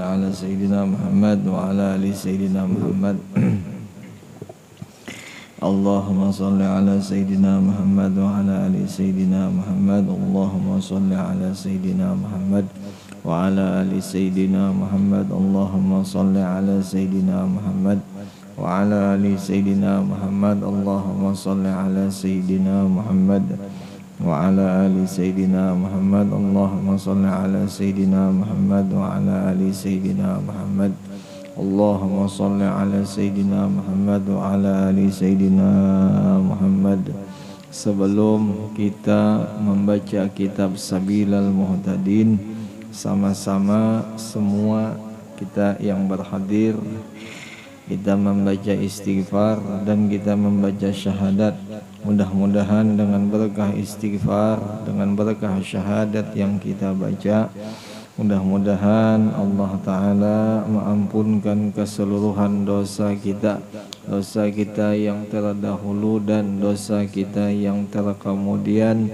على سيدنا محمد وعلى آل سيدنا محمد اللهم صل على سيدنا محمد وعلى آل سيدنا محمد اللهم صل على سيدنا محمد وعلى آل سيدنا محمد اللهم صل على سيدنا محمد وعلى آل سيدنا محمد اللهم صل على سيدنا محمد وعلى آل سيدنا محمد اللهم صل على سيدنا محمد وعلى آل سيدنا محمد اللهم صل على سيدina Muhammad wa ala ali Sayyidina Muhammad. Sebelum kita membaca kitab Sabilal Muhtadin, sama-sama semua kita yang berhadir, kita membaca istighfar dan kita membaca syahadat. Mudah-mudahan dengan berkah istighfar, dengan berkah syahadat yang kita baca, mudah-mudahan Allah Ta'ala mengampunkan keseluruhan dosa kita yang terdahulu dan dosa kita yang terkemudian,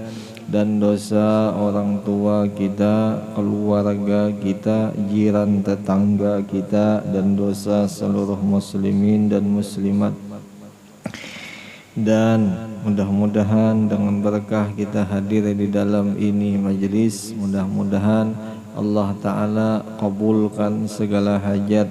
dan dosa orang tua kita, keluarga kita, jiran tetangga kita, dan dosa seluruh muslimin dan muslimat. Dan mudah-mudahan dengan berkah kita hadir di dalam ini majelis, mudah-mudahan Allah Ta'ala kabulkan segala hajat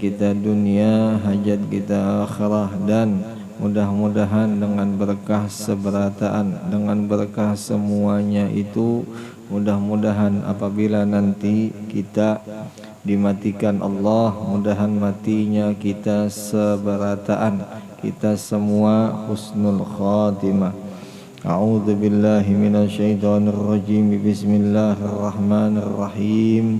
kita dunia, hajat kita akhirah, dan mudah-mudahan dengan berkah seberataan, dengan berkah semuanya itu, mudah-mudahan apabila nanti kita dimatikan Allah, mudahan matinya kita seberataan, kita semua husnul khatimah. A'udzu billahi minasyaitonir rajim. Bismillahirrahmanirrahim.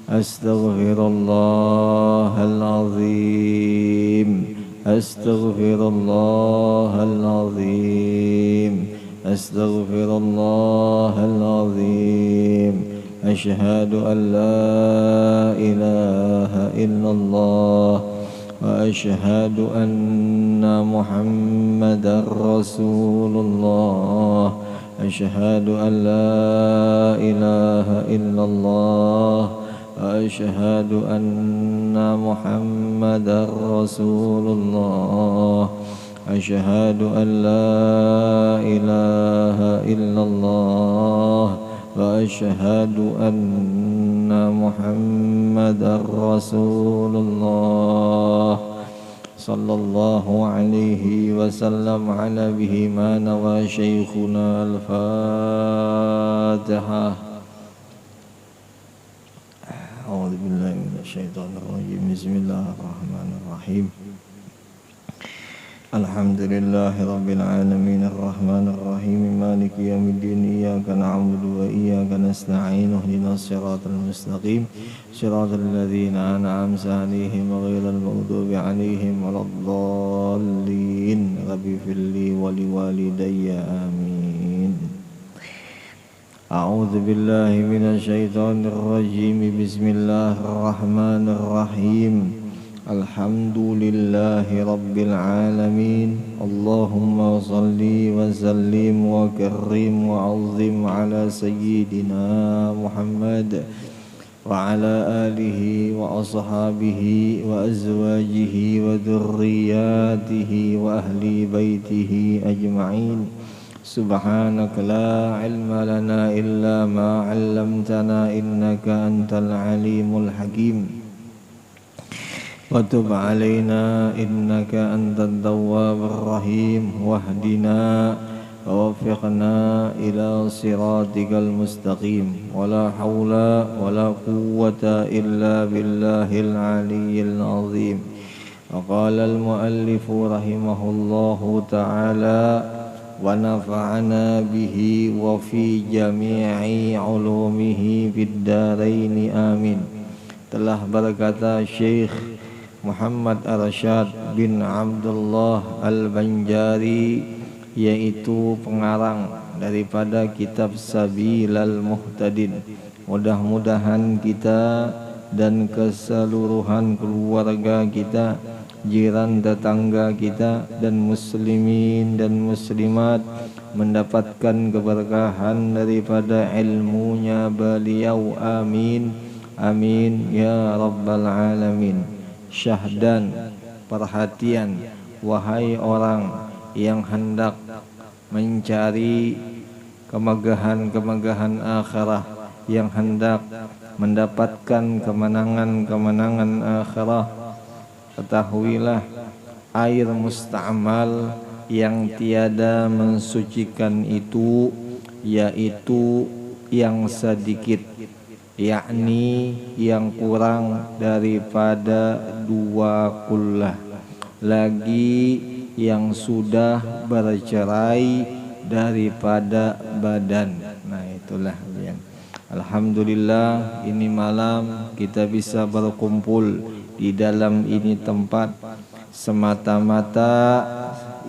Astaghfirullahal azim. Astaghfirullahal azim. Astaghfirullahal azim. Asyhadu an la ilaha illallah wa asyhadu anna Muhammadar Rasulullah. Asyhadu an la ilaha illallah wa asyhadu anna Muhammadar Rasulullah. Asyhadu an la ilaha illallah wa asyhadu anna Muhammadar Rasulullah. Sallallahu alaihi wasallam ala bihi ma nawa syekhuna al-Fatihah. A'udzu billahi minasyaitonir rajim. Bismillahirrahmanirrahim. Alhamdulillahi rabbil alamin arrahmanir rahim maliki yaumiddin iyyaka na'budu wa iyyaka nasta'in ihdinas siratal mustaqim siratal ladzina an'amta 'alaihim ghairil maghdubi 'alaihim waladdallin. Rabbi firli wa liwalidayya amin. A'udzu billahi minasyaitonir rajim. Bismillahirrahmanirrahim. Alhamdulillahi rabbil alamin. Allahumma salli wa sallim wa karrim wa azim ala sayyidina Muhammad wa ala alihi wa ashabihi wa azwajihi wa dhurriyyatihi wa ahli baitihi ajma'in. Subhanaka la ilma lana illa ma 'allamtana innaka antal alimul hakim. Wa tub 'alaina innaka antat tawwabur rahim wahdina wa waffiqna ila siratikal mustaqim. Wala haula wala quwwata illa billahil aliyyil azim. Wa qala al muallif rahimahullahu ta'ala wa nafa'ana bihi wa fi jami'i ulumihi fid darain amin. Telah berkata Syekh Muhammad Arsyad bin Abdullah Al-Banjari, yaitu pengarang daripada kitab Sabilal Muhtadin. Mudah-mudahan kita dan keseluruhan keluarga kita, jiran tetangga kita, dan muslimin dan muslimat mendapatkan keberkahan daripada ilmunya beliau, amin. Amin ya rabbal alamin. Syahdan, perhatian wahai orang yang hendak mencari kemegahan-kemegahan akhirah, yang hendak mendapatkan kemenangan-kemenangan akhirah. Ketahuilah air musta'mal yang tiada mensucikan itu, yaitu yang sedikit, yakni yang kurang daripada 2 kullah, lagi yang sudah bercerai daripada badan. Nah itulah yang alhamdulillah ini malam kita bisa berkumpul di dalam ini tempat semata-mata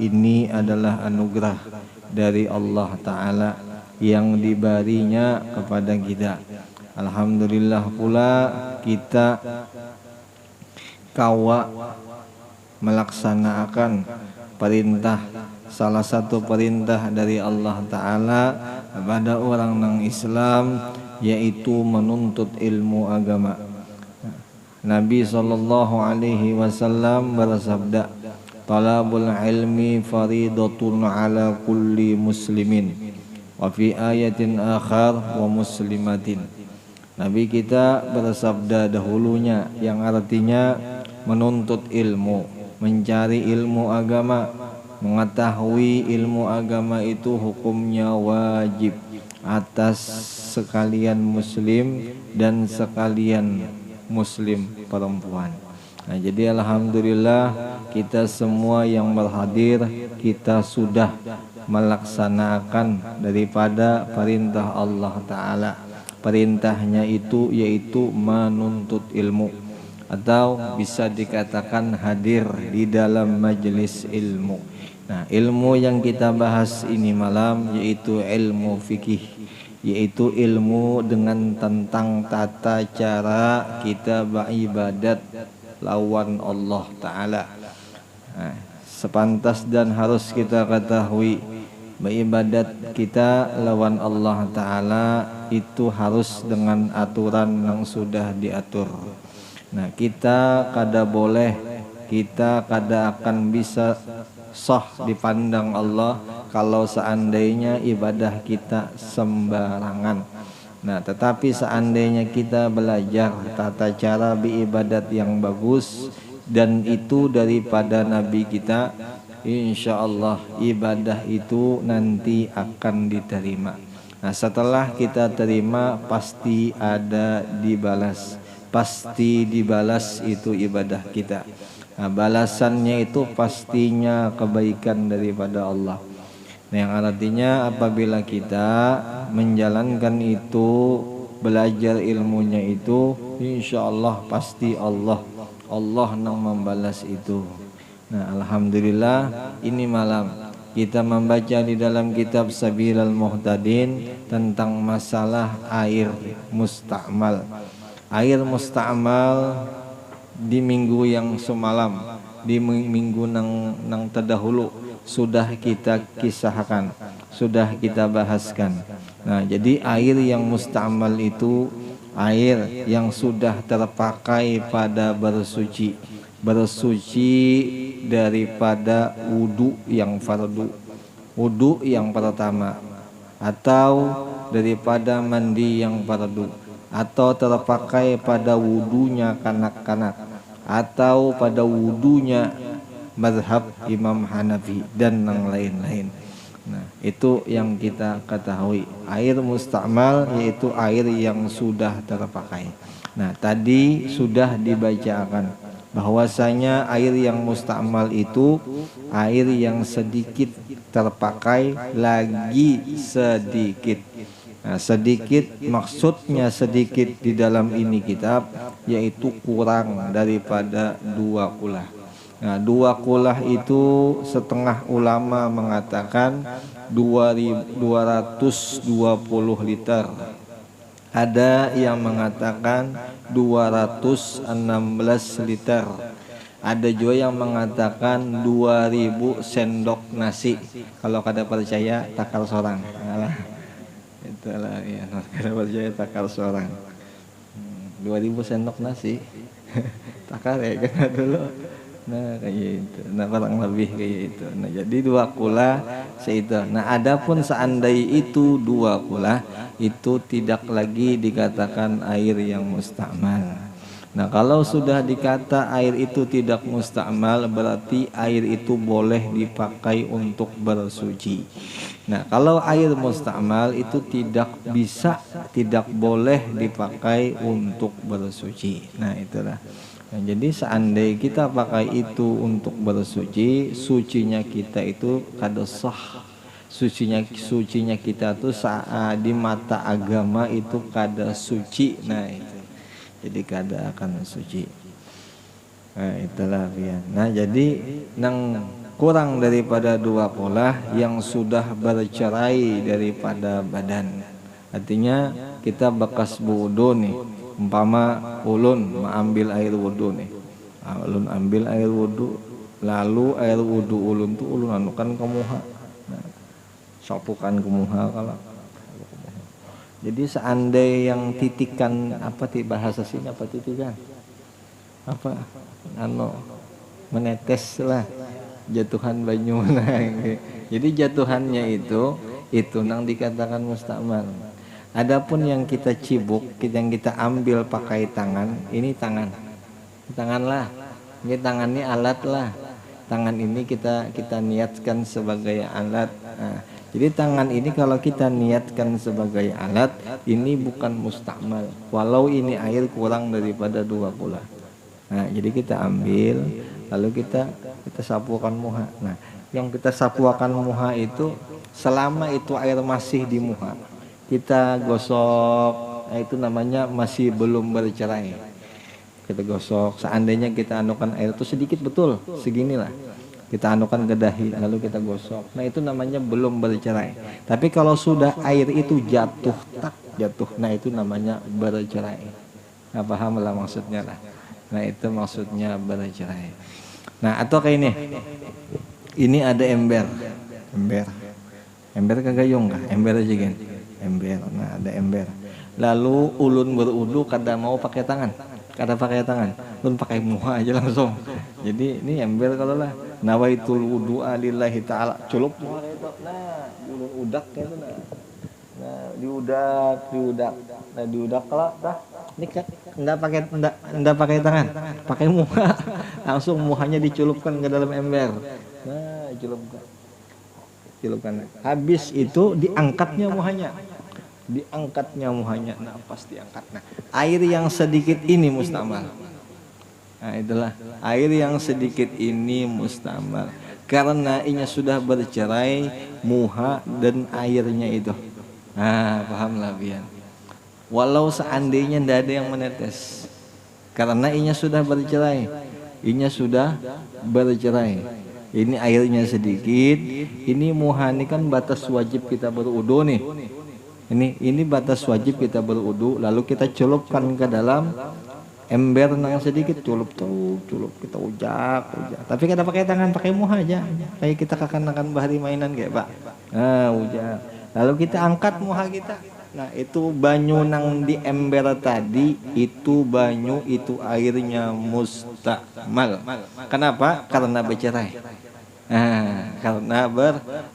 ini adalah anugerah dari Allah Ta'ala yang diberinya kepada kita. Alhamdulillah pula kita kawa melaksanakan perintah, salah satu perintah dari Allah Ta'ala kepada orang non Islam, yaitu menuntut ilmu agama. Nabi SAW bersabda, talabul ilmi faridatun ala kulli muslimin, wa fi ayatin akhar wa muslimatin. Nabi kita bersabda dahulunya yang artinya menuntut ilmu, mencari ilmu agama, mengetahui ilmu agama itu hukumnya wajib atas sekalian muslim dan sekalian muslim perempuan. Nah, jadi alhamdulillah kita semua yang berhadir kita sudah melaksanakan daripada perintah Allah Ta'ala. Perintahnya itu yaitu menuntut ilmu, atau bisa dikatakan hadir di dalam majelis ilmu. Nah, ilmu yang kita bahas ini malam yaitu ilmu fikih, yaitu ilmu dengan tentang tata cara kita beribadat lawan Allah Ta'ala. Nah, sepantas dan harus kita ketahui beribadat kita lawan Allah Ta'ala itu harus dengan aturan yang sudah diatur. Nah, kita kada boleh, kita kada akan bisa sah dipandang Allah kalau seandainya ibadah kita sembarangan. Nah, tetapi seandainya kita belajar tata cara beribadat yang bagus dan itu daripada Nabi kita, insya Allah ibadah itu nanti akan diterima. Nah, setelah kita terima pasti ada dibalas, pasti dibalas itu ibadah kita. Nah, balasannya itu pastinya kebaikan daripada Allah. Nah, yang artinya apabila kita menjalankan itu, belajar ilmunya itu, insya Allah pasti Allah yang membalas itu. Nah, alhamdulillah ini malam kita membaca di dalam kitab Sabilal Muhtadin tentang masalah air musta'mal. Air musta'mal di minggu yang semalam, di minggu nang terdahulu sudah kita kisahkan, sudah kita bahaskan. Nah, jadi air yang musta'mal itu air yang sudah terpakai pada bersuci daripada wudu yang fardu, wudu yang pertama, atau daripada mandi yang fardu, atau terpakai pada wudunya kanak-kanak, atau pada wudunya mazhab Imam Hanafi dan yang lain-lain. Nah, itu yang kita ketahui. Air musta'mal yaitu air yang sudah terpakai. Nah, tadi sudah dibacakan bahwasanya air yang musta'mal itu air yang sedikit terpakai, lagi sedikit. Nah, sedikit maksudnya sedikit di dalam ini kitab yaitu kurang daripada 2 kulah. Nah, 2 kulah itu setengah ulama mengatakan 220 liter. Ada yang mengatakan 216 liter. Ada juga yang mengatakan 2000 sendok nasi. Kalau kada percaya takal sorang. Alah. Itulah ya, kada percaya takal sorang. 2000 sendok nasi. Takar ya kan dulu. Nah kayak itu, nah kurang lebih kayak itu. Nah jadi 2 kula seitu. Nah adapun seandainya itu 2 kula itu tidak lagi dikatakan air yang mustakmal. Nah kalau sudah dikata air itu tidak mustakmal, berarti air itu boleh dipakai untuk bersuci. Nah kalau air mustakmal itu tidak bisa, tidak boleh dipakai untuk bersuci. Nah itulah. Nah, jadi seandainya kita pakai itu untuk bersuci, sucinya kita itu kada sah. Sucinya kita tuh di mata agama itu kada suci. Nah itu. Jadi kada akan suci. Nah itulah ya. Nah jadi nang kurang daripada 2 pola yang sudah bercerai daripada badan. Artinya kita bekas wudu nih. Umpama ulun mengambil air wudu nih. Ulun ambil air wudu, lalu air wudu ulun tuh ulun anukan ke muha. Nah, sapukan ke muha kalau. Jadi seandainya yang titikan apa bahasa sini apa titikan? Apa menetes lah jatuhan banyu. Nah, jadi jatuhannya itu nang dikatakan mustakmal. Adapun yang kita cibuk, yang kita ambil pakai tangan, ini tangan lah. Ini tangan ini alat lah. Tangan ini kita niatkan sebagai alat. Nah, jadi tangan ini kalau kita niatkan sebagai alat, ini bukan mustakmal. Walau ini air kurang daripada 2 kula. Nah, jadi kita ambil, lalu kita sapukan muha. Nah, yang kita sapukan muha itu selama itu air masih di muha, kita gosok, itu namanya masih belum bercerai. Kita gosok, seandainya kita anukan air itu sedikit betul, seginilah. Kita anukan ke dahi, lalu kita gosok. Nah itu namanya belum bercerai. Tapi kalau sudah air itu jatuh, nah itu namanya bercerai. Nah paham lah maksudnya lah. Nah itu maksudnya bercerai. Nah atau kayak ini ada ember kagayung kah? Ember aja kan? Ember, nah ada ember. Lalu ulun berudu kada mau pakai tangan, ulun pakai muha aja langsung. Jadi ini ember kalau lah nawaitul wudu'a lillahi ta'ala, culup muha itu. Nah ulun udak gitu nah diudak kalau dah ini kan enggak pakai tangan, pakai muha. Langsung muhanya diculupkan ke dalam ember. Nah culupkan. Habis itu diangkatnya muhanya. Nah pas diangkat. Nah air yang sedikit ini mustakmal. Nah itulah air yang sedikit ini mustakmal karena inya sudah bercerai muha dan airnya itu. Nah pahamlah biar. Walau seandainya tidak ada yang menetes, karena inya sudah bercerai, ini airnya sedikit, ini muha ini kan batas wajib kita berudu nih. Ini batas wajib kita berudu, lalu kita celupkan ke dalam ember yang sedikit, culup kita ujak. Tapi kada pakai tangan, pakai muha aja. Kayak kita akan bahari mainan kayak Pak. Nah, ujak. Lalu kita angkat muha kita. Nah, itu banyu nang di ember tadi, itu banyu itu airnya mustakmal. Kenapa? Karena bercerai. Nah, karena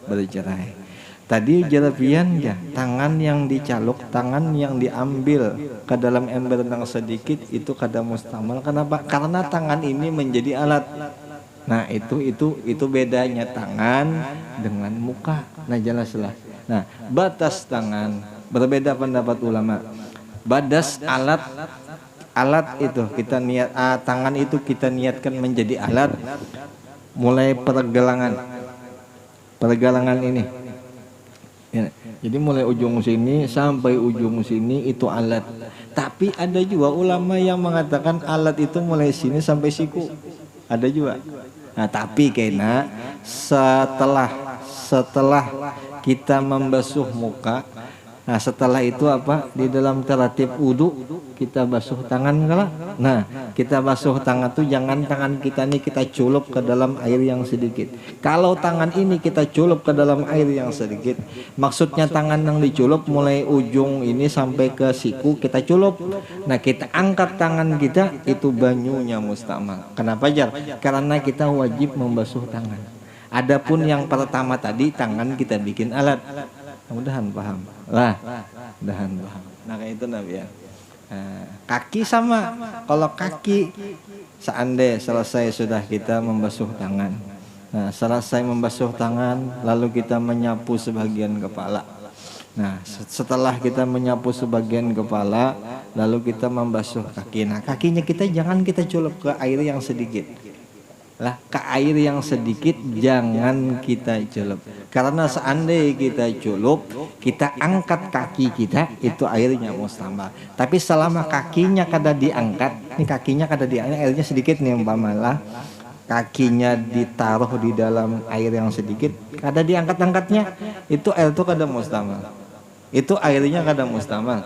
bercerai. Tadi jarapian ya, tangan yang dicaluk, tangan yang diambil ke dalam ember yang sedikit itu kada mustakmal. Kenapa? Karena tangan ini menjadi alat. Nah, itu bedanya tangan dengan muka. Nah, jelaslah. Nah, batas tangan berbeda pendapat ulama. Batas alat itu kita niat tangan itu kita niatkan menjadi alat mulai pergelangan ini. Ya, jadi mulai ujung sini sampai ujung sini itu alat. Tapi ada juga ulama yang mengatakan alat itu mulai sini sampai siku. Ada juga. Nah, tapi kena setelah kita membasuh muka, Nah setelah itu apa? Di dalam tertib wudu kita basuh tangan kala. Nah kita basuh tangan tuh jangan tangan kita nih kita culup ke dalam air yang sedikit. Kalau tangan ini kita culup ke dalam air yang sedikit, maksudnya tangan yang diculup mulai ujung ini sampai ke siku kita culup. Nah kita angkat tangan kita itu banyunya mustamal. Kenapa jar? Karena kita wajib membasuh tangan. Adapun yang pertama tadi tangan kita bikin alat. Mudahan paham lah, mudahan paham. Nah kayak itu Nabi ya. Kaki sama, kalau kaki seandainya selesai sudah kita membasuh tangan. Nah selesai membasuh tangan lalu kita menyapu sebagian kepala. Nah setelah kita menyapu sebagian kepala lalu kita membasuh kaki. Nah kakinya kita jangan kita culup ke air yang sedikit. Lah ke air yang sedikit jangan kita celup, karena seandainya kita celup kita angkat kaki kita itu airnya mustambal. Tapi selama kakinya kada diangkat, ini kakinya kada diangkat, airnya sedikit nih umpamalah kakinya ditaruh di dalam air yang sedikit kada diangkat-angkatnya, itu air itu kada mustambal, itu airnya kada mustambal.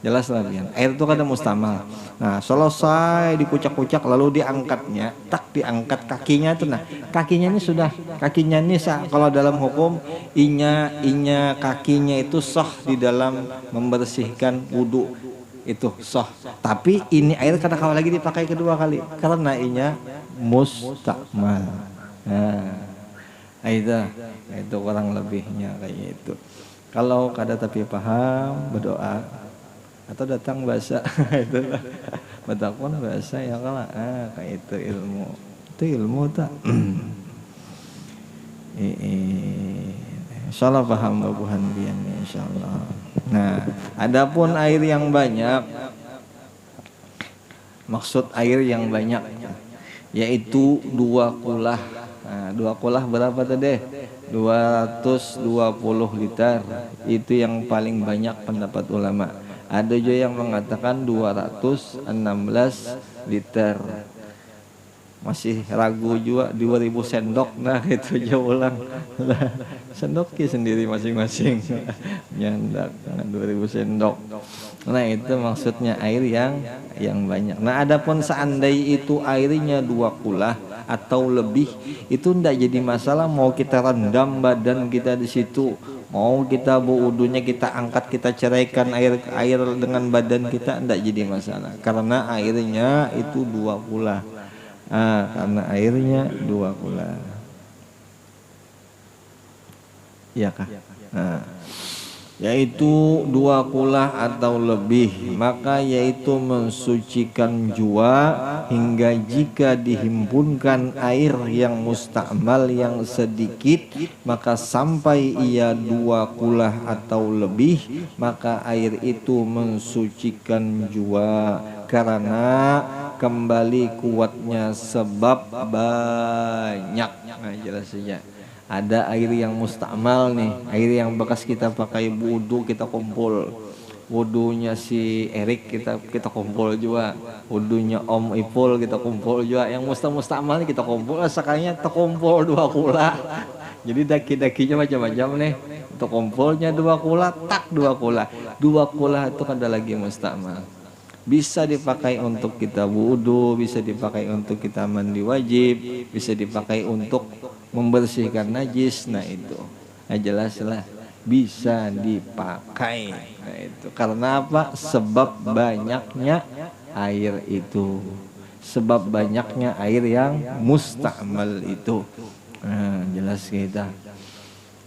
Jelas lah Bian. Air itu kadang mustamal. Nah selesai dikucak-kucak lalu diangkatnya, tak diangkat kakinya itu. Nah kakinya ini sudah, kakinya ini kalau dalam hukum inya kakinya itu sah di dalam membersihkan wudhu itu sah. Tapi ini air kadang-kadang lagi dipakai kedua kali karena inya mustakmal. Nah itu kurang lebihnya kayak itu. Kalau kada tapi paham berdoa atau datang bahasa itulah batakun bahasa ya kala kayak itu ilmu tak insyaallah paham babuhan bian insyaallah. Nah adapun air yang banyak, maksud air yang banyak yaitu 2 kulah. Nah, 2 kulah berapa tadi? 220 liter. Itu yang paling banyak pendapat ulama. Ada juga yang mengatakan 216 liter. Masih ragu juga 2000 sendok. Nah itu aja ulang. Sendok sendiri masing-masing. Nyandak 2000 sendok. Nah itu maksudnya air yang banyak. Nah adapun seandainya itu airnya 2 kulah atau lebih, itu ndak jadi masalah. Mau kita rendam badan kita di situ, mau kita berwudunya kita angkat kita ceraikan air dengan badan kita, ndak jadi masalah karena airnya itu 2 kulah. Karena airnya 2 kulah. Iya kah? Yaitu 2 kulah atau lebih, maka yaitu mensucikan jua hingga jika dihimpunkan air yang mustakmal yang sedikit maka sampai ia 2 kulah atau lebih, maka air itu mensucikan jua karena kembali kuatnya sebab banyak. Nah jelas saja. Ada air yang mustakmal nih, air yang bekas kita pakai wudu kita kumpul. Wudunya si Erik kita kumpul juga. Wudunya Om Ipul kita kumpul juga. Yang mustakmal kita kumpul, sekalinya terkumpul 2 kulah. Jadi daki-dakinya macam-macam nih. Untuk kumpulnya 2 kulah, tak 2 kulah. 2 kulah itu ada lagi mustakmal. Bisa dipakai untuk kita wudu, bisa dipakai untuk kita mandi wajib, bisa dipakai untuk membersihkan najis. Nah itu jelaslah bisa dipakai. Nah itu karena apa? Sebab banyaknya air itu, sebab banyaknya air yang mustakmal itu. Nah, jelas kita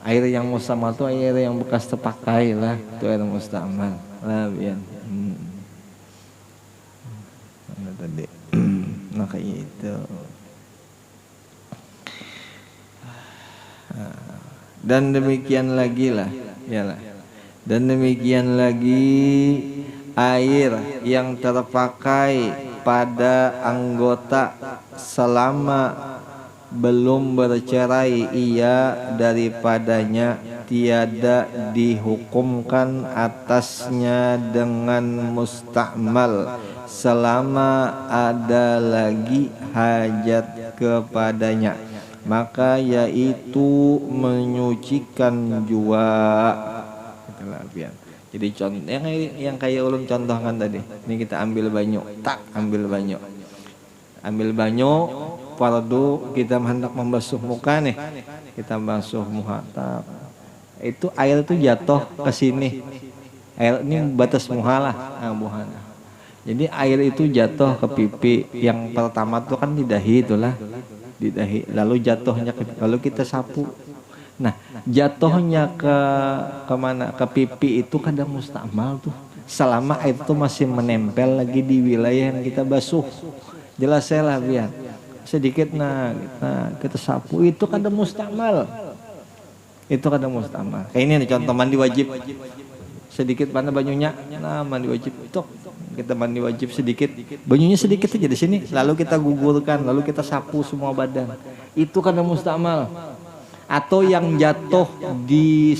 air yang mustakmal itu air yang bekas terpakai lah, itu air mustakmal lah biar. Tadi nah kayak itu. Dan demikian lagi lah, yalah. Dan demikian lagi air yang terpakai pada anggota selama belum bercerai ia daripadanya tiada dihukumkan atasnya dengan mustakmal selama ada lagi hajat kepadanya, maka yaitu menyucikan jua. Jadi contoh yang kayak ulun contohkan tadi. Ini kita ambil banyu, ambil banyu, fardu kita hendak membasuh muka nih, kita basuh muka. Itu air itu jatuh ke sini. Air ini batas muka lah, buhana. Jadi air itu jatuh ke pipi. Yang pertama tuh kan di dahi itulah, di dahi. Lalu jatuhnya lalu kita sapu. Nah, jatuhnya ke mana? Ke pipi itu kadang mustakmal tuh. Selama air itu masih menempel lagi di wilayah yang kita basuh. Jelas saya lah biar sedikit kita sapu itu kadang mustakmal. Itu kadang mustakmal. Kayak ini nih contoh mandi wajib. Sedikit mana banyunya? Nah, mandi wajib. Tuh, kita mandi wajib sedikit. Banyunya sedikit aja di sini. Lalu kita gugurkan, lalu kita sapu semua badan. Itu kadang mustakmal. Atau yang jatuh di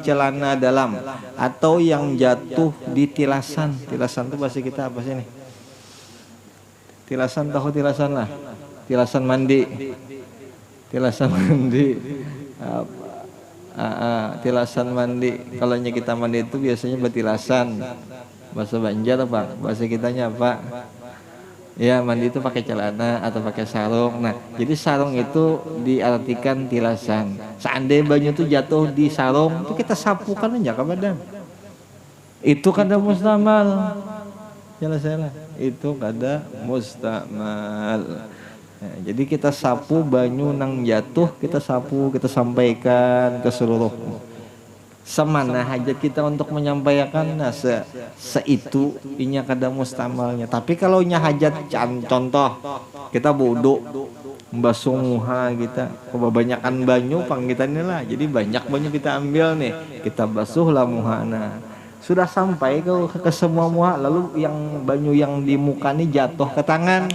celana dalam, atau yang jatuh di tilasan. Tilasan itu bahasa kita apa sih nih? Tilasan, tahu tilasan lah. Tilasan mandi. Tilasan mandi. Tilasan mandi. Kalau kita mandi itu biasanya bertilasan. Bahasa Banjar apa? Bahasa kitanya apa? Ya, mandi itu pakai celana atau pakai sarung. Nah, jadi sarung itu diartikan tilasan. Seandainya banyu itu jatuh di sarung, itu kita sapukan aja ke badan. Itu kada mustamal. Jelas lah. Itu kada mustamal. Nah, jadi kita sapu banyu nang jatuh, kita sapu, kita sampaikan ke seluruh. Semana hajat kita untuk menyampaikan, nah seitu inya kada mustamalnya. Tapi kalau nya hajat contoh kita bodoh membasuh muha kita kebanyakan banyu panggitannya lah, jadi banyak banyu kita ambil nih, kita basuh lah muha. Nah, sudah sampai ke semua muha, lalu yang banyu yang di muka nih jatuh ke tangan.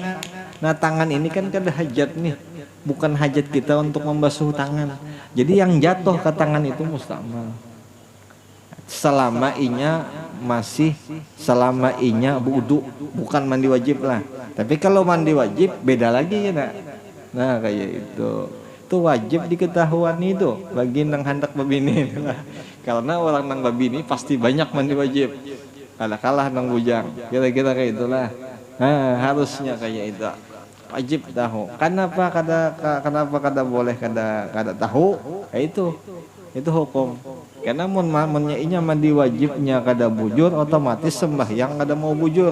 Nah, tangan ini kan kada hajat nih, bukan hajat kita untuk membasuh tangan. Jadi yang jatuh ke tangan itu mustamal. Selama inya wudu, bukan mandi wajib lah. Tapi kalau mandi wajib beda lagi ya nak. Nah kayak itu wajib diketahuan itu bagi nang hendak babini. Karena orang nang babini pasti banyak mandi wajib. Kalah nang bujang. Kira-kira kayak itulah. Nah, harusnya kayak itu. Wajib tahu. Kenapa kada boleh kada tahu? Itu hukum. Karena munnya inya mandi wajibnya kada bujur, otomatis sembahyang kada mau bujur.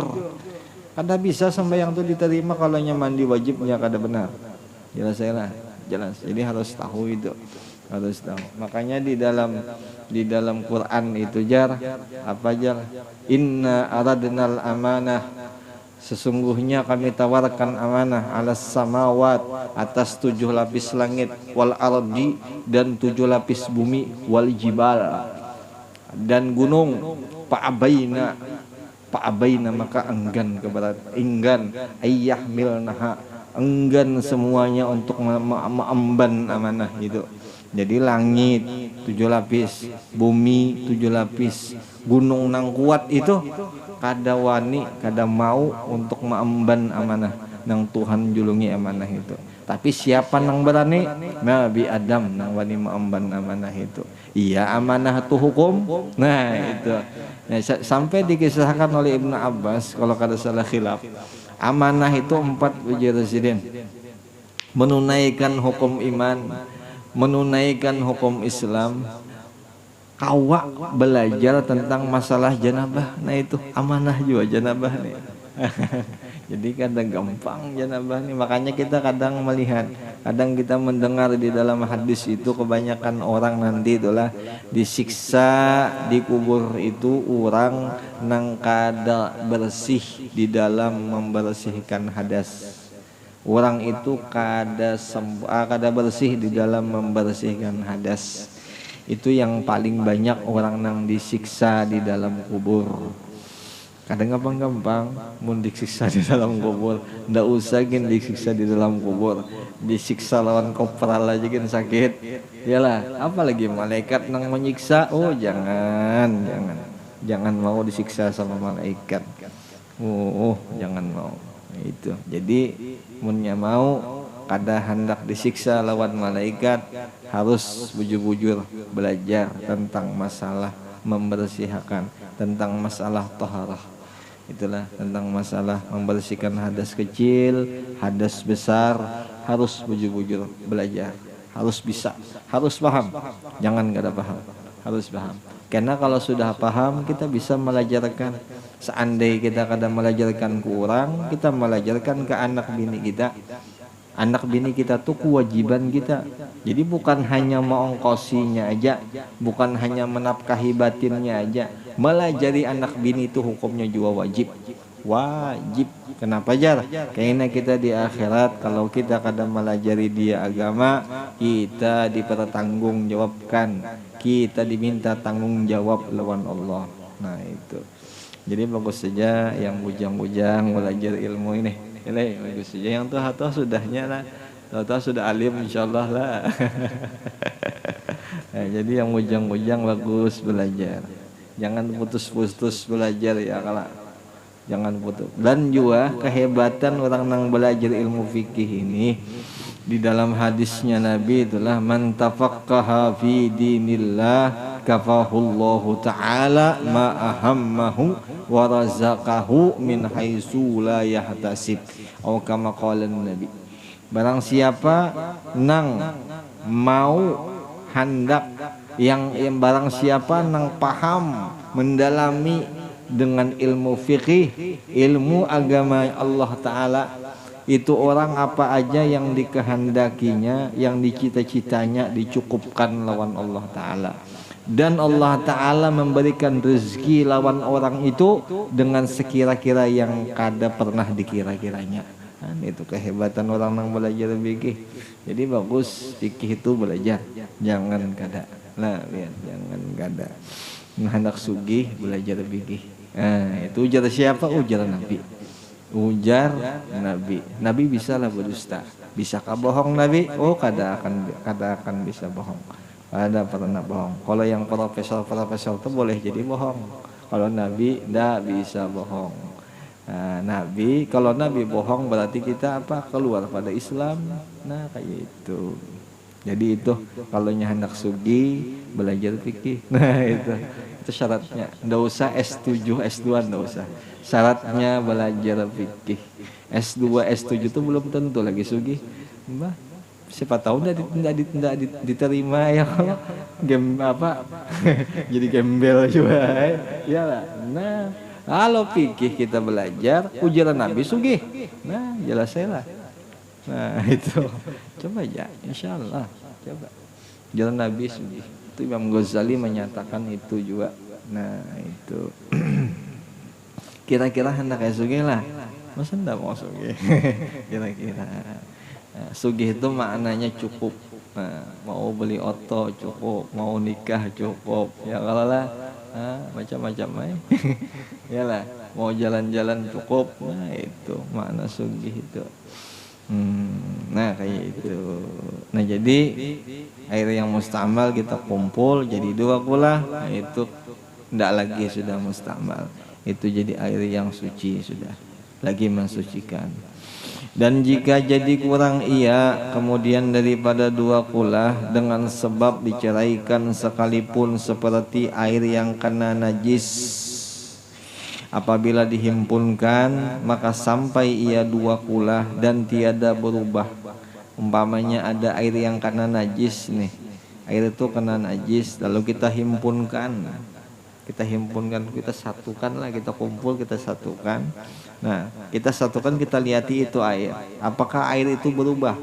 Kada bisa sembahyang itu diterima kalau nya mandi wajibnya kada benar. Jelas lah, jelas. Jadi harus tahu itu. Harus tahu. Makanya di dalam Quran itu jar inna aradnal amanah, sesungguhnya kami tawarkan amanah alas samawat, atas 7 lapis langit, wal ardi, dan 7 lapis bumi, wal jibal, dan gunung, pa'abaina maka enggan ayyahmilnaha, enggan semuanya untuk mengemban amanah itu. Jadi langit 7 lapis, bumi 7 lapis, gunung nang kuat itu kada wani, kada mau untuk mengemban amanah nang Tuhan julungi amanah itu. Tapi siapa nang berani? Nabi Adam nang wani mengemban amanah itu. Iya, amanah itu hukum. Nah itu. Nah, sampai dikisahkan oleh Ibnu Abbas kalau kada salah khilaf, amanah itu 4 uji residen. Menunaikan hukum iman, menunaikan hukum Islam, kawa belajar tentang masalah janabah. Nah itu amanah juga janabah nih. Jadi kadang gampang janabah nih. Makanya kita kadang melihat, kadang kita mendengar di dalam hadis itu kebanyakan orang nanti itulah disiksa di kubur itu orang nang kada bersih di dalam membersihkan hadas. Orang itu kada bersih di dalam membersihkan hadas. Itu yang paling banyak orang nang disiksa di dalam kubur. Kadang gampang mun disiksa di dalam kubur, ndak usah gin disiksa di dalam kubur, disiksa lawan kopral aja gin sakit. Iyalah, apalagi malaikat nang menyiksa. Oh jangan mau disiksa sama malaikat. Jangan mau. Itu. Jadi munnya mau kada hendak disiksa lawan malaikat, harus bujur-bujur belajar tentang masalah membersihkan tentang masalah taharah. Itulah tentang masalah membersihkan hadas kecil, hadas besar, harus bujur-bujur belajar, harus bisa, harus paham, jangan gak ada paham, harus paham. Karena kalau sudah paham kita bisa melajarkan. Seandainya kita kadang melajarkan ke orang, kita melajarkan ke anak bini kita. Anak bini kita tuh kewajiban kita. Jadi bukan hanya mengongkosinya aja, bukan hanya menafkahi batinnya aja. Melajari anak bini itu hukumnya juga wajib. Wajib. Kenapa jar? Karena kita di akhirat kalau kita kadang melajari dia agama, kita dipertanggungjawabkan. Kita diminta tanggung jawab lawan Allah. Nah itu. Jadi bagus saja yang bujang-bujang belajar ilmu ini. Ini bagus saja. Yang tua-tua sudahnya lah. Tua-tua sudah alim insyaallah lah. Nah, jadi yang bujang-bujang bagus belajar. Jangan putus-putus belajar ya kalau. Jangan putus. Dan juga kehebatan orang yang belajar ilmu fikih ini di dalam hadisnya Nabi itulah man tafaqqaha fi dinillah kafahullahu ta'ala ma ahammahu wa razaqahu min haitsu la yahtasib atau kama qala Nabi. Barang siapa nang mau hendak yang barang siapa nang paham mendalami dengan ilmu fikih, ilmu agama Allah Ta'ala, itu orang apa aja yang dikehendakinya, yang dicita-citanya dicukupkan lawan Allah Ta'ala. Dan Allah Ta'ala memberikan rezeki lawan orang itu dengan sekira-kira yang kada pernah dikira-kiranya. Nah, itu kehebatan orang yang belajar fikih. Jadi bagus fikih itu belajar, jangan kada. Nah, lihat, jangan kada. Hendak sugih belajar fikih. Nah, itu ujar siapa? Ujar Nabi. Ujar Nabi. Nabi bisa lah berdusta. Bisakah bohong Nabi? Oh, kada akan bisa bohong. Kada pernah bohong. Kalau yang profesor itu boleh jadi bohong. Kalau Nabi tidak bisa bohong. Nah, Nabi, kalau Nabi bohong berarti kita apa? Keluar pada Islam. Nah, kayak itu. Jadi itu kalau hendak sugi belajar fikih. Nah, itu syaratnya. Nggak usah S7, S2 nggak usah. Syaratnya belajar fikih. S2, S7 itu belum tentu lagi sugi. Mbah, siapa tahu nggak diterima ya kalau game apa? Jadi gembel juga. Ya lah. Nah, kalau fikih kita belajar, ujaran Nabi sugih. Nah, jelas saya lah. Nah, itu. Coba aja, insyaallah. Coba. Jalan Nabi sugih. Itu Imam Ghazali menyatakan itu juga. Nah, itu. Kira-kira hendak kayak sugih lah. Masa enggak mau sugih? Kira-kira. Nah, sugih itu maknanya cukup. Nah, mau beli oto cukup, mau nikah cukup. Ya kalau lah macam-macam aja. Yalah, mau jalan-jalan cukup. Nah, itu makna sugih itu. Nah kayak itu. Nah jadi air yang mustamal kita kumpul jadi 2 pula. Nah, itu tidak lagi sudah mustamal. Itu jadi air yang suci sudah. Lagi mensucikan. Dan jika jadi kurang ia kemudian daripada 2 pula dengan sebab diceraikan sekalipun seperti air yang kena najis, apabila dihimpunkan maka sampai ia 2 kula dan tiada berubah. Umpamanya ada air yang kena najis nih, air itu kena najis lalu kita himpunkan, kita satukan lah, kita kumpul, kita satukan. Nah, kita satukan, kita lihati itu air, apakah air itu berubah?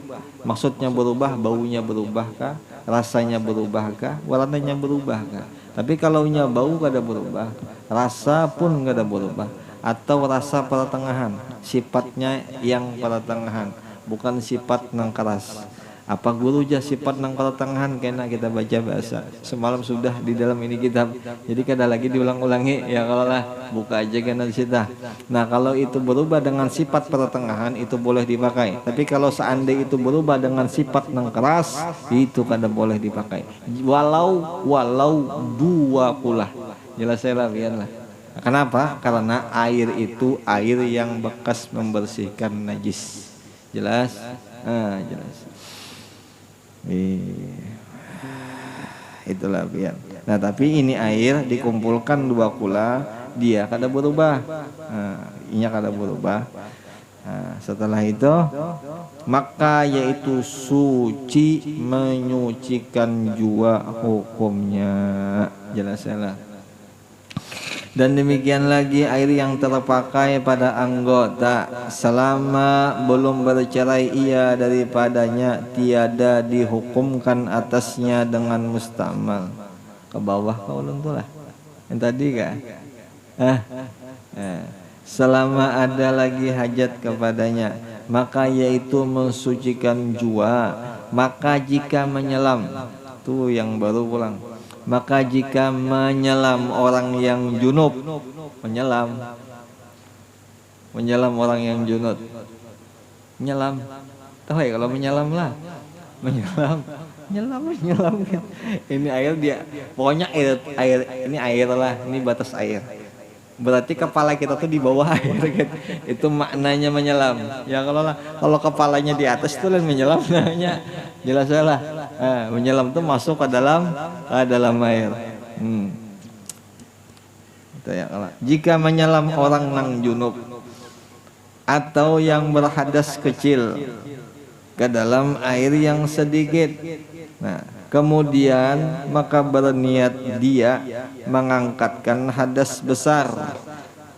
Maksudnya berubah, baunya berubahkah, rasanya berubahkah, warnanya berubahkah? Tapi kalau bau gak ada berubah, rasa pun gak ada berubah, atau rasa pertengahan, sifatnya yang pertengahan, bukan sifat nang keras. Apa guru jah sifat nang pertengahan kena kita baca bahasa. Semalam sudah di dalam ini kitab. Jadi kada lagi diulang-ulangi ya, kalau lah buka aja kena disita. Nah, kalau itu berubah dengan sifat pertengahan itu boleh dipakai. Tapi kalau seandainya itu berubah dengan sifat nang keras itu kada boleh dipakai. Walau 2 pula. Jelas saya lah biar lah. Kenapa? Karena air itu air yang bekas membersihkan najis. Jelas? Jelas. Itulah biar. Nah tapi ini air dikumpulkan dua kula, dia kada berubah. Inya kada berubah. Nah, setelah itu maka yaitu suci, menyucikan jua hukumnya. Jelas lah. Dan demikian lagi air yang terpakai pada anggota selama belum bercerai ia daripadanya tiada dihukumkan atasnya dengan mustamal. Ke bawah kau ulun tu lah yang tadi kan. Selama ada lagi hajat kepadanya maka yaitu mensucikan jua. Maka jika menyelam, tuh yang baru pulang, maka jika menyelam orang yang junub, menyelam orang yang junub, menyelam, tahu ya kalau menyelam lah, menyelam kan. Ini air dia, pokoknya air ini air lah, ini batas air. Berarti kepala kita tuh di bawah air kan. Itu maknanya menyelam. Ya kalau kepalanya di atas itu lah menyelam namanya. Jelas lah. Menyelam tuh masuk ke dalam air. Itu ya kalau. Jika menyelam orang nang junub atau yang berhadas kecil ke dalam air yang sedikit. Nah, kemudian maka berniat dia mengangkatkan hadas besar,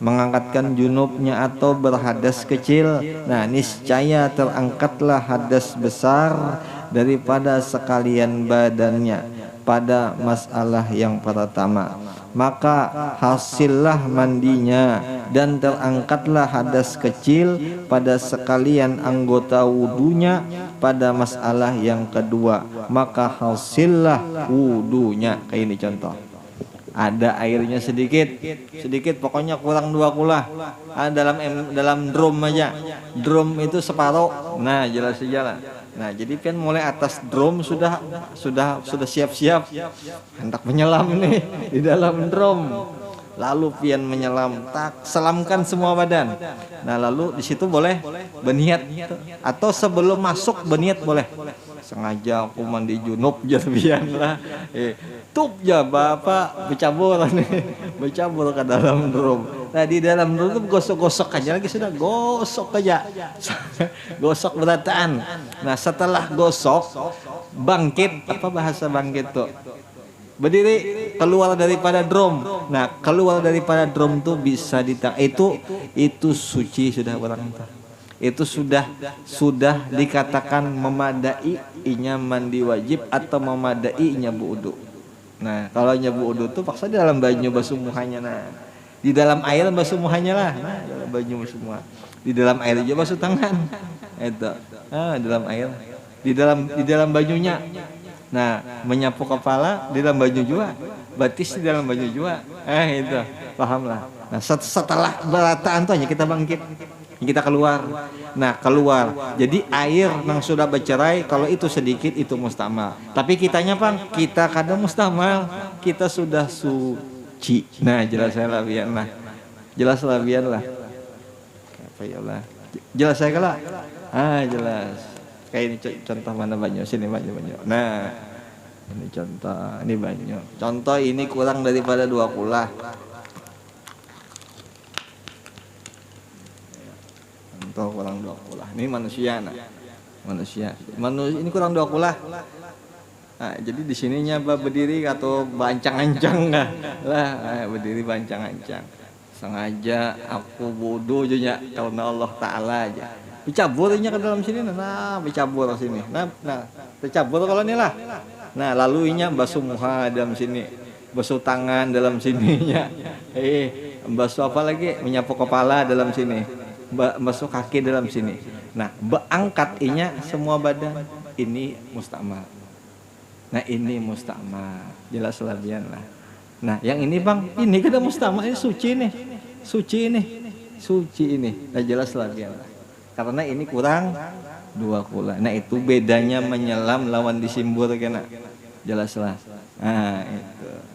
mengangkatkan junubnya atau berhadas kecil. Nah, niscaya terangkatlah hadas besar daripada sekalian badannya pada masalah yang pertama. Maka hasillah mandinya dan terangkatlah hadas kecil pada sekalian anggota wudunya pada masalah yang kedua. Maka hasillah wudunya. Kayak ini contoh. Ada airnya sedikit, pokoknya kurang 2 kula. Dalam drum aja. Drum itu separuh. Nah, jelas saja lah. Nah, jadi kan mulai atas drum sudah siap-siap hendak menyelam nih di dalam drum. Lalu pian menyelam, tak selamkan semua badan. Nah, lalu di situ boleh berniat atau sebelum masuk berniat boleh. Sengaja aku mandi junub pian lah. Tup ya bapak bercabur ke dalam drum. Nah, di dalam drum itu gosok-gosok aja lagi sudah gosok aja. Gosok berataan. Nah, setelah gosok bangkit, apa bahasa bangkit tuh? Berdiri keluar daripada drum. Nah, keluar daripada drum tuh bisa itu suci sudah orang tua. Itu sudah dikatakan memadai inya mandi wajib atau memadai inya wudu. Nah, kalau nyabu wudu tuh paksa di dalam baju basuh muhanya. Nah, di dalam air basuh muhanya lah. Nah, dalam baju basuh muha. Di dalam air juga basuh tangan. Itu. Dalam air. Di dalam bajunya. Nah, menyapu kepala di dalam baju juga. Batis di dalam baju juga. Itu. Pahamlah. Nah, setelah berataan tuh hanya kita bangkit. Kita keluar. Nah, keluar. Jadi air yang sudah bercerai kalau itu sedikit itu mustamal. Tapi kitanya Bang, kita kadang mustamal, kita sudah suci. Nah, jelas saya lah biar lah. Jelas lah biar lah. Apa ya lah. Jelas saya kala. Jelas. Kayak ini contoh mana banyak sini banyak. Nah, ini contoh, ini banyak. Contoh ini kurang daripada 2 kula. Kurang 2 kula. Ini manusia ini kurang 2 kula. Nah, jadi di sininya berdiri atau bancang-ancang lah. Berdiri bancang-ancang. Sengaja aku wudu aja karena Allah Taala aja. Bicaburnya ke dalam sini. Nah, bicabur ke sini. Nah, tercabur kalau ini lah. Nah, lalu inya basuh muha dalam sini. Basuh tangan dalam sininya. Basuh apa lagi? Menyapu kepala dalam sini. Masuk kaki dalam sini. Nah, beangkat inya semua badan. Ini mustamal. Nah, ini mustamal. Jelas labian lah. Nah, yang ini Bang, ini kada mustamal, ini suci nih. Suci ini. Nah, jelas labian lah. Karena ini kurang 2 kula. Nah, itu bedanya menyelam lawan disimbur kena. Jelas lah. Nah, itu.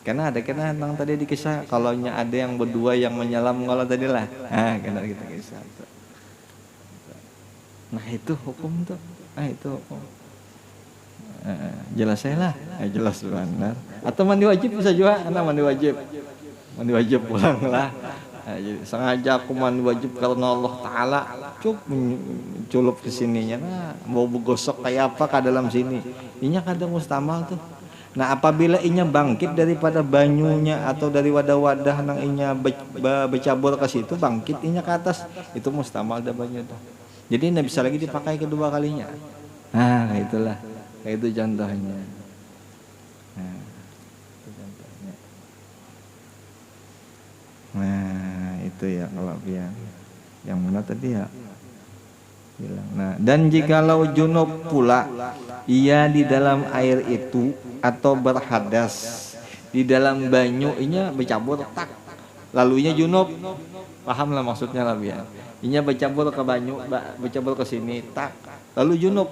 Karena ada nang tadi dikisah kalau ada yang berdua yang menyelam kalau tadi lah. Karena kita kisah tuh. Nah, itu hukum tuh. Itu hukum. Jelas saya lah, jelas benar. Atau mandi wajib bisa juga, anak mandi wajib pulang lah. Jadi sengaja aku mandi wajib karena Allah Taala culup ke sininya. Nah, mau begosok kayak apa ke dalam sini. Inya kadang mustamal tuh. Nah, apabila inya bangkit daripada banyunya atau dari wadah-wadah nang inya bercabur ke situ, bangkit inya ke atas, itu mustamal dah banyu tuh. Jadi tidak bisa lagi dipakai kedua kalinya. Nah, itulah. Itu contohnya. Nah, itu contohnya. Nah, itu ya kalau yang mana tadi ya bilang. Nah, dan jikalau junub pula ia di dalam air itu atau berhadas di dalam banyu inya bercabur tak lalunya junub, paham lah maksudnya lah ya. Inya bercabur ke banyu, bercabur ke sini tak lalu junub.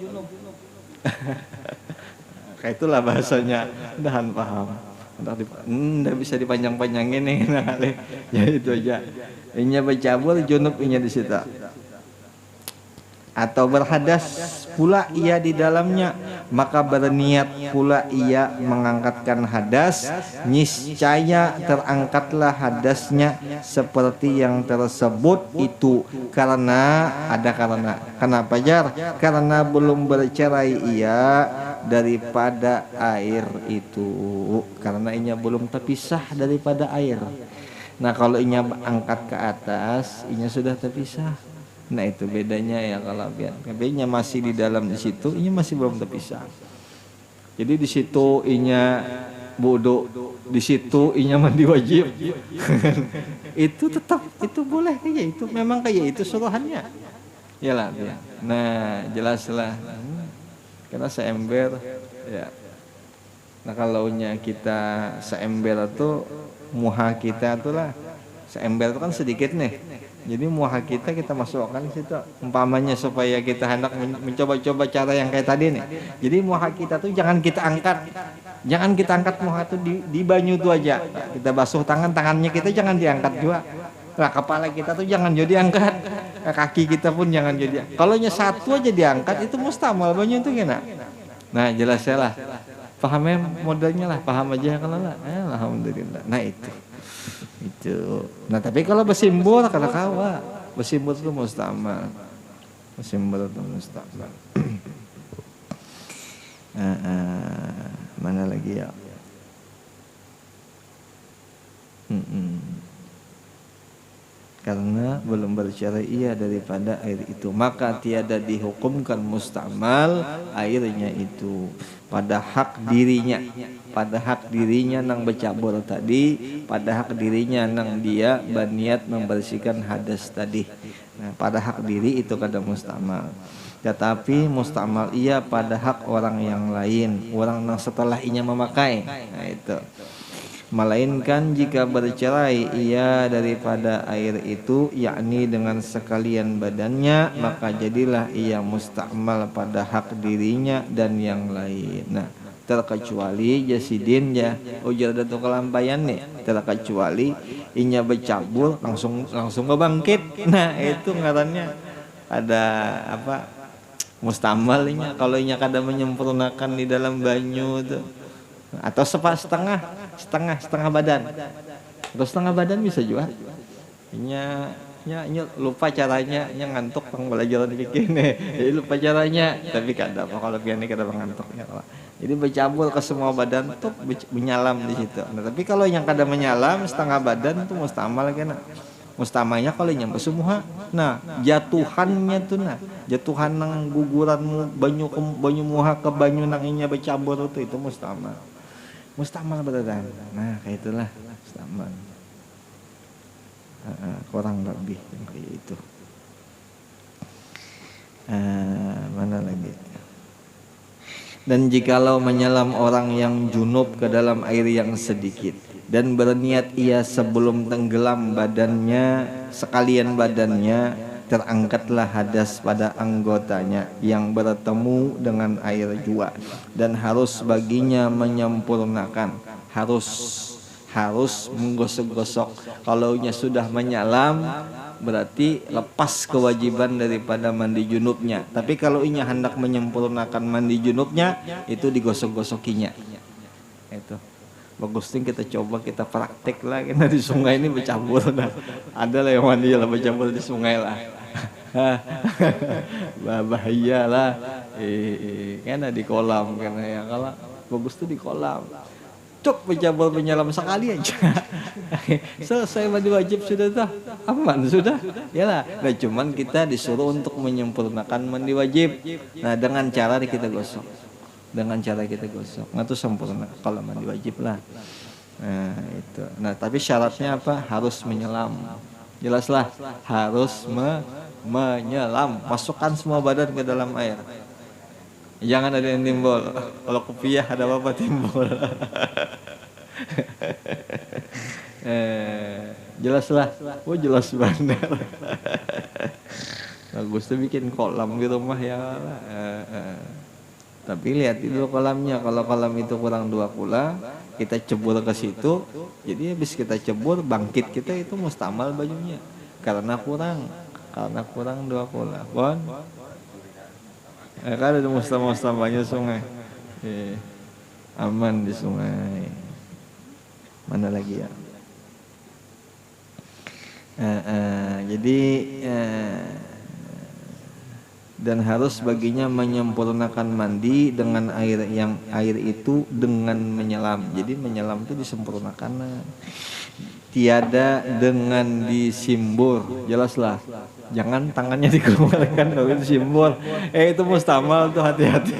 Kayak itulah bahasanya, dahan paham. Nggak bisa dipanjang-panjangin nih, ya itu aja. Inya bercabur junub inya di situ. Atau berhadas pula ia di dalamnya, maka berniat pula ia mengangkatkan hadas, niscaya terangkatlah hadasnya seperti yang tersebut itu. Karena kenapa jar? Karena belum bercerai ia daripada air itu, karena inya belum terpisah daripada air. Nah, kalau inya angkat ke atas, inya sudah terpisah. Nah, itu bedanya ya kalau biarnya masih di dalam di situ, inya masih belum terpisah. Jadi di situ inya bodoh, di situ inya mandi wajib. Itu tetap itu boleh kayak itu, memang kayak itu suruhannya. Yalah, ya. Nah, jelaslah. Karena seember ya. Nah, kalaunya kita seember itu muha kita itulah. Seember itu kan sedikit nih. Jadi muha kita masukkan di situ. Umpamanya supaya kita hendak mencoba-coba cara yang kayak tadi nih. Jadi muha kita tuh jangan kita angkat. Jangan kita angkat muha tuh di banyu tuh aja. Kita basuh tangannya kita jangan diangkat juga. Nah, kepala kita tuh jangan jadi angkat. Kaki kita pun jangan jadi. Kalau nya satu aja diangkat itu mustamal banyu itu gimana? Nah, jelas ya lah. Pahamnya modalnya lah, paham aja kalau lah. Alhamdulillah. Nah, itu. Nah, tapi kalau bersimbol kada kawa. Bersimbol itu mustamal. Mana lagi ya? Karena belum bercerai ia daripada air itu, maka tiada dihukumkan mustamal airnya itu pada hak dirinya nang bercabur tadi, pada hak dirinya nang dia berniat membersihkan hadas tadi. Nah, pada hak diri itu kada mustamal. Tetapi mustamal ia pada hak orang yang lain, orang yang setelah inya memakai. Nah, itu. Melainkan jika bercerai ia daripada air itu, yakni dengan sekalian badannya, maka jadilah ia mustakmal pada hak dirinya dan yang lain. Nah, terkecuali jasidin ya ujar datu kelampayan nih, terkecuali inya bercabur langsung ngebangkit. Nah, itu ngarannya ada apa? Mustamal inya. Kalau inya kada menyempurnakan di dalam banyu tuh. Atau setengah badan atau setengah badan bisa juga nya lupa caranya, nya ngantuk pang belajar bikin jadi lupa caranya, tapi kada apa kalau pian kada ngantuknya. Jadi bercabur ke semua badan tuh menyalam di situ. Nah, tapi kalau yang kada menyalam setengah badan tuh mustamal kena. Mustamanya kalau nyampe semua. Nah, jatuhannya tuh jatuhan nang guguran banyu muha ke banyu nang inya bercabur itu mustamal beneran. Nah, kayak itulah mustamal. Kurang lebih kayak itu. Mana lagi? Dan jikalau menyelam orang yang junub ke dalam air yang sedikit dan berniat ia sebelum tenggelam sekalian badannya, terangkatlah hadas pada anggotanya yang bertemu dengan air jua, dan harus baginya menyempurnakan, harus menggosok-gosok. Kalaunya sudah menyelam berarti lepas kewajiban daripada mandi junubnya. Tapi kalau inya hendak menyempurnakan mandi junubnya, itu digosok-gosokinya. Itu bagus nih, kita coba, kita praktek lah. Kita di sungai ini bercampur. Nah, ada lah yang mandi lah bercampur di sungai lah. Bahaya lah. Karena di kolam, karena ya kalau bagus tuh di kolam. Cuk bercampur menyelam sekali aja. Selesai mandi wajib sudah tuh, aman sudah. Yalah. Nah cuman kita disuruh untuk menyempurnakan mandi wajib. Nah dengan cara kita gosok. Dengan cara kita gosok. Nah itu sempurna kalau mandi wajib lah. Nah itu. Nah tapi syaratnya apa? Harus menyelam. Jelaslah. Harus menyelam. Masukkan semua badan ke dalam air. Jangan ada yang timbul. Kalau kopiah ada apa-apa timbul. Jelaslah. Oh jelas benar. Bagus tuh bikin kolam di rumah ya. Tapi lihat itu kolamnya. Kalau kolam itu kurang 2 kula, kita cebur ke situ. Jadi habis kita cebur, bangkit kita itu mustamal bajunya. Karena kurang 2 kula. Bon. Kan ada mustamanya sungai. Aman di sungai. Mana lagi ya? Jadi dan harus baginya menyempurnakan mandi dengan air itu dengan menyelam. Jadi menyelam itu disempurnakan. Tiada dengan disimbur. Jelaslah. Jangan tangannya dikeluarkan kalau itu simbol. Itu mustamal tuh, hati-hati.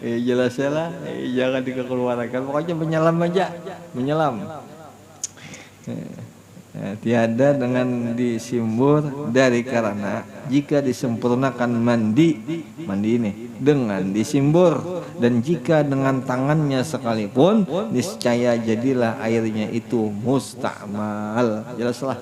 Jelasnya lah. Jangan dikeluarkan. Pokoknya menyelam aja. Menyelam. Tiada dengan disimbur dari karena jika disempurnakan mandi ini dengan disimbur, dan jika dengan tangannya sekalipun niscaya jadilah airnya itu mustamal. Jelaslah.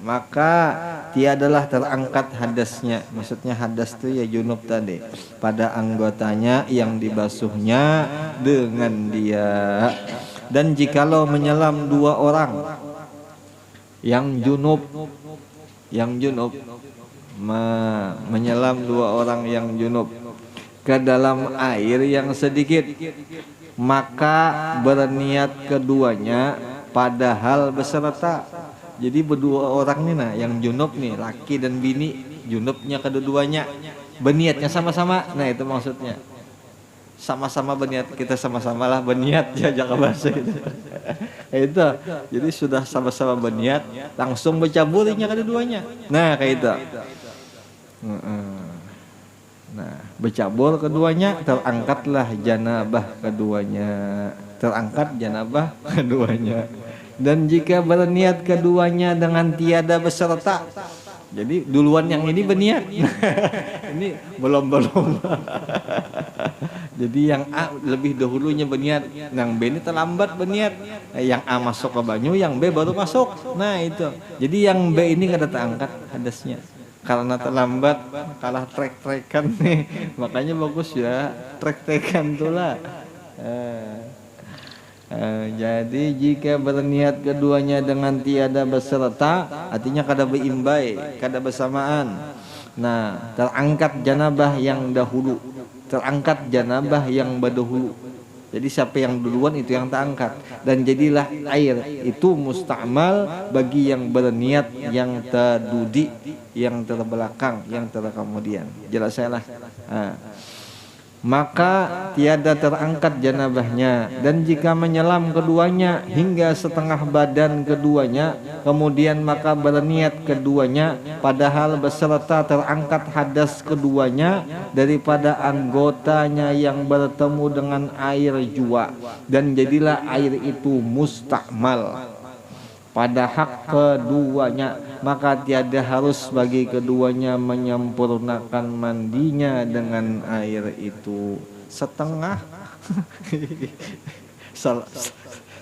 Maka tiadalah terangkat hadasnya. Maksudnya hadas itu ya junub tadi, pada anggotanya yang dibasuhnya dengan dia. Dan jikalau menyelam 2 orang yang junub menyelam 2 orang yang junub ke dalam air yang sedikit, maka berniat keduanya padahal beserta. Jadi berdua orang nih, nah yang junub nih, laki dan bini, junubnya kedua-duanya, berniatnya sama-sama. Nah itu maksudnya sama-sama berniat, kita sama-sama lah berniat ya, jangan bahasa itu. Itu jadi sudah sama-sama berniat, langsung bercampurnya kedua-duanya. Nah kayak itu. Nah bercabur keduanya, terangkatlah janabah keduanya. Dan jika berniat keduanya dengan tiada beserta, jadi duluan yang ini berniat. Ini belum. Jadi yang A lebih dahulunya berniat, yang B ini terlambat berniat. Yang A masuk ke banyu, yang B baru masuk. Nah itu. Jadi yang B ini kada terangkat hadasnya. Karena terlambat, kalah trek-trekan nih. Makanya bagus ya, trek-trekan tuh lah. Jadi jika berniat keduanya dengan tiada beserta, artinya kada beimbai, kada bersamaan. Nah, terangkat janabah yang dahulu, terangkat janabah yang berdahulu. Jadi siapa yang duluan itu yang terangkat. Dan jadilah air itu mustamal bagi yang berniat, yang terdudi, yang terbelakang, yang terkemudian. Jelas saya lah. Maka tiada terangkat janabahnya. Dan jika menyelam keduanya hingga setengah badan keduanya, kemudian maka berniat keduanya padahal beserta terangkat hadas keduanya daripada anggotanya yang bertemu dengan air jua, dan jadilah air itu mustakmal pada hak keduanya, maka tiada harus bagi keduanya menyempurnakan mandinya dengan air itu setengah.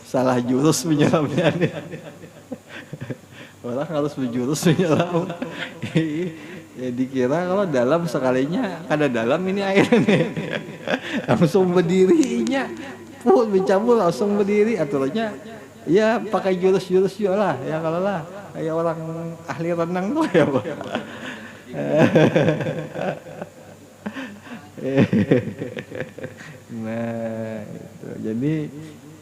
salah jurus menyelamnya nih. Orang harus berjurus menyelam. Ya dikira kalau dalam sekalinya kada dalam ini air nih. Langsung berdirinya, bercampur langsung berdiri aturannya. Ya pakai jurus-jurus juga lah ya, kalau lah Kayak orang ahli renang tuh ya, Pak. Nah, itu. Jadi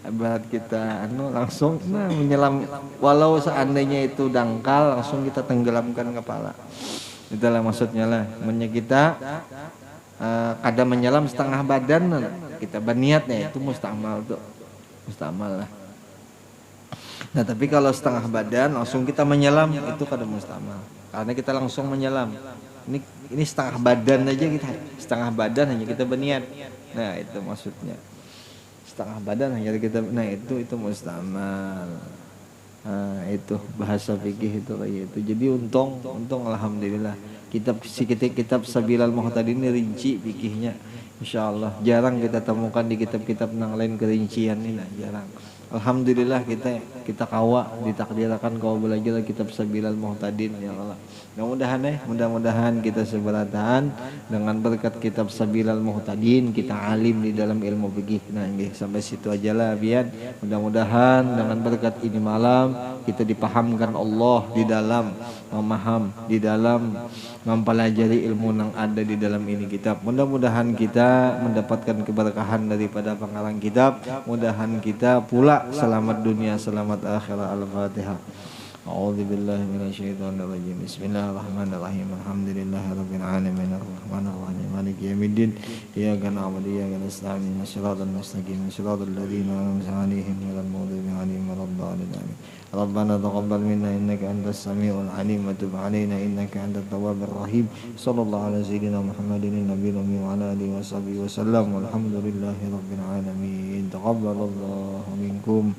ibarat kita langsung menyelam, walau seandainya itu dangkal langsung kita tenggelamkan kepala. Itulah maksudnya lah. Kita kadang menyelam setengah badan kita berniatnya itu mustamal tuh. Mustamal lah. Nah, tapi kalau setengah badan langsung kita menyelam itu kadang mustamal. Karena kita langsung menyelam. Ini setengah badan aja kita, setengah badan hanya kita berniat. Nah, itu maksudnya. Setengah badan hanya kita, nah itu mustamal. Nah, itu bahasa fikih itu kayak itu. Jadi untung alhamdulillah kitab Sabilal Muhtadin ini rinci fikihnya. Insyaallah jarang kita temukan di kitab-kitab yang lain kerincian ini, jarang. Alhamdulillah kita kawa ditakdirkan kau belajar kitab Sabilal Muhtadin ya Allah. Mudah-mudahan kita seberatan dengan berkat kitab Sabilal Muhtadin kita alim di dalam ilmu fikih. Nah, sampai situ aja lah biar mudah-mudahan dengan berkat ini malam kita dipahamkan Allah di dalam memaham, di dalam mempelajari ilmu yang ada di dalam ini kitab. Mudah-mudahan kita mendapatkan keberkahan daripada pengarang kitab. Mudahan kita pula selamat dunia, selamat akhirat. Al-Fatihah. A'udzubillahi minasyaitonirrajim. Bismillahirrahmanirrahim. Alhamdulillahirabbil alamin. Arrahmanirrahim. Maliki yaumiddin. Iyyaka na'budu wa iyyaka nasta'in. Shiratal mustaqim. Shiratal ladzina an'amta 'alaihim ghairil maghdubi 'alaihim waladdallin. Rabbana taqabbal minna innaka antas samiul 'alim wa tub 'alaina innaka antat tawwabur rahim. Sallallahu ala sayyidina Muhammadin nabiyil ummi wa ala alihi washabihi wasallam. Walhamdulillahirabbil alamin. Taqabbalallahu minkum.